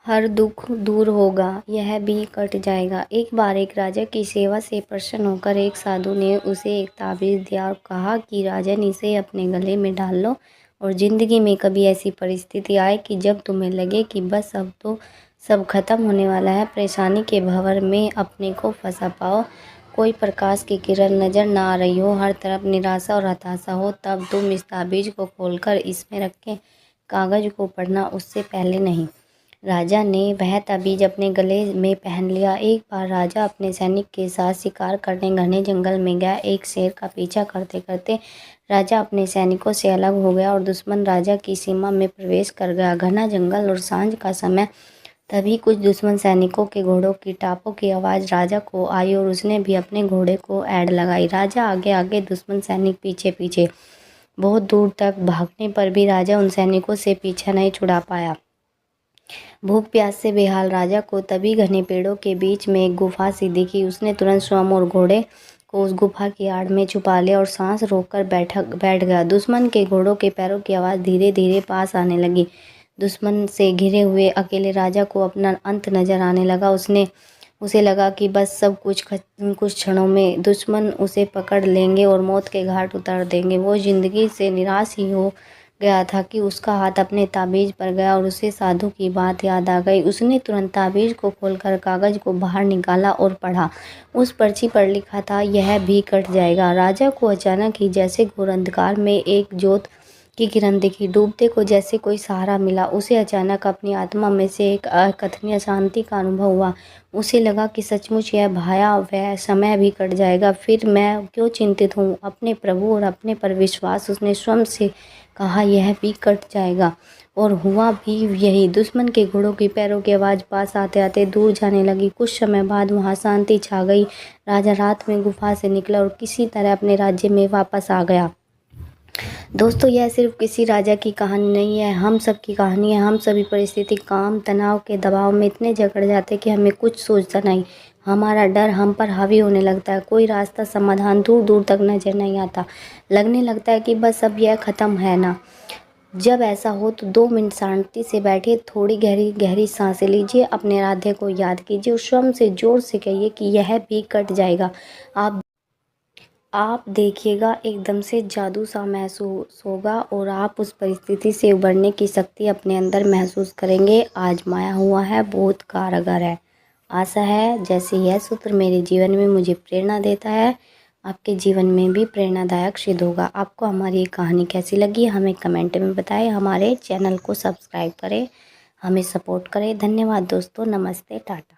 हर दुख दूर होगा, यह भी कट जाएगा। एक बार एक राजा की सेवा से प्रसन्न होकर एक साधु ने उसे एक ताबीज़ दिया और कहा कि राजन, इसे अपने गले में डाल लो और ज़िंदगी में कभी ऐसी परिस्थिति आए कि जब तुम्हें लगे कि बस अब तो सब खत्म होने वाला है, परेशानी के भंवर में अपने को फंसा पाओ, कोई प्रकाश की किरण नज़र ना आ रही हो, हर तरफ निराशा और हताशा हो, तब तुम इस ताबीज़ को खोलकर इसमें रखे कागज़ को पढ़ना, उससे पहले नहीं। राजा ने वह ताबीज़ अपने गले में पहन लिया। एक बार राजा अपने सैनिक के साथ शिकार करने घने जंगल में गया। एक शेर का पीछा करते करते राजा अपने सैनिकों से अलग हो गया और दुश्मन राजा की सीमा में प्रवेश कर गया। घना जंगल और सांझ का समय, तभी कुछ दुश्मन सैनिकों के घोड़ों की टापों की आवाज़ राजा को आई और उसने भी अपने घोड़े को ऐड़ लगाई। राजा आगे आगे, दुश्मन सैनिक पीछे पीछे। बहुत दूर तक भागने पर भी राजा उन सैनिकों से पीछा नहीं छुड़ा पाया। भूख प्यास से बेहाल राजा को तभी घने पेड़ों के बीच में एक गुफा सी दिखी। उसने तुरंत स्वयं और घोड़े को उस गुफा की आड़ में छुपा लिया और सांस रोककर बैठ गया। दुश्मन के घोड़ों के पैरों की आवाज़ धीरे धीरे पास आने लगी। दुश्मन से घिरे हुए अकेले राजा को अपना अंत नजर आने लगा। उसे लगा कि बस सब कुछ क्षणों में दुश्मन उसे पकड़ लेंगे और मौत के घाट उतार देंगे। वो जिंदगी से निराश ही हो गया था कि उसका हाथ अपने ताबीज़ पर गया और उसे साधु की बात याद आ गई। उसने तुरंत ताबीज़ को खोलकर कागज़ को बाहर निकाला और पढ़ा। उस पर्ची पर लिखा था, यह भी कट जाएगा। राजा को अचानक ही जैसे घोर अंधकार में एक जोत की किरण दिखी। डूबते को जैसे कोई सहारा मिला। उसे अचानक अपनी आत्मा में से एक अकथनीय शांति का अनुभव हुआ। उसे लगा कि सचमुच यह भाया वह समय भी कट जाएगा। फिर मैं क्यों चिंतित हूँ? अपने प्रभु और अपने पर विश्वास। उसने स्वयं से कहा, यह भी कट जाएगा। और हुआ भी यही। दुश्मन के घोड़ों की पैरों की आवाज़ पास आते आते दूर जाने लगी। कुछ समय बाद वहाँ शांति छा गई। राजा रात में गुफा से निकला और किसी तरह अपने राज्य में वापस आ गया। दोस्तों, यह सिर्फ किसी राजा की कहानी नहीं है, हम सब की कहानी है। हम सभी परिस्थिति, काम, तनाव के दबाव में इतने जकड़ जाते हैं कि हमें कुछ सोचता नहीं। हमारा डर हम पर हावी होने लगता है। कोई रास्ता, समाधान दूर दूर तक नजर नहीं आता। लगने लगता है कि बस अब यह ख़त्म है ना। जब ऐसा हो तो 2 मिनट शांति से बैठिए, थोड़ी गहरी गहरी सांसें लीजिए, अपने इरादे को याद कीजिए और स्वयं से जोर से कहिए कि यह भी कट जाएगा। आप देखिएगा, एकदम से जादू सा महसूस होगा और आप उस परिस्थिति से उबरने की शक्ति अपने अंदर महसूस करेंगे। आजमाया हुआ है, बहुत कारगर है। आशा है जैसे यह सूत्र मेरे जीवन में मुझे प्रेरणा देता है, आपके जीवन में भी प्रेरणादायक सिद्ध होगा। आपको हमारी ये कहानी कैसी लगी हमें कमेंट में बताएं। हमारे चैनल को सब्सक्राइब करें, हमें सपोर्ट करें। धन्यवाद दोस्तों, नमस्ते, टाटा।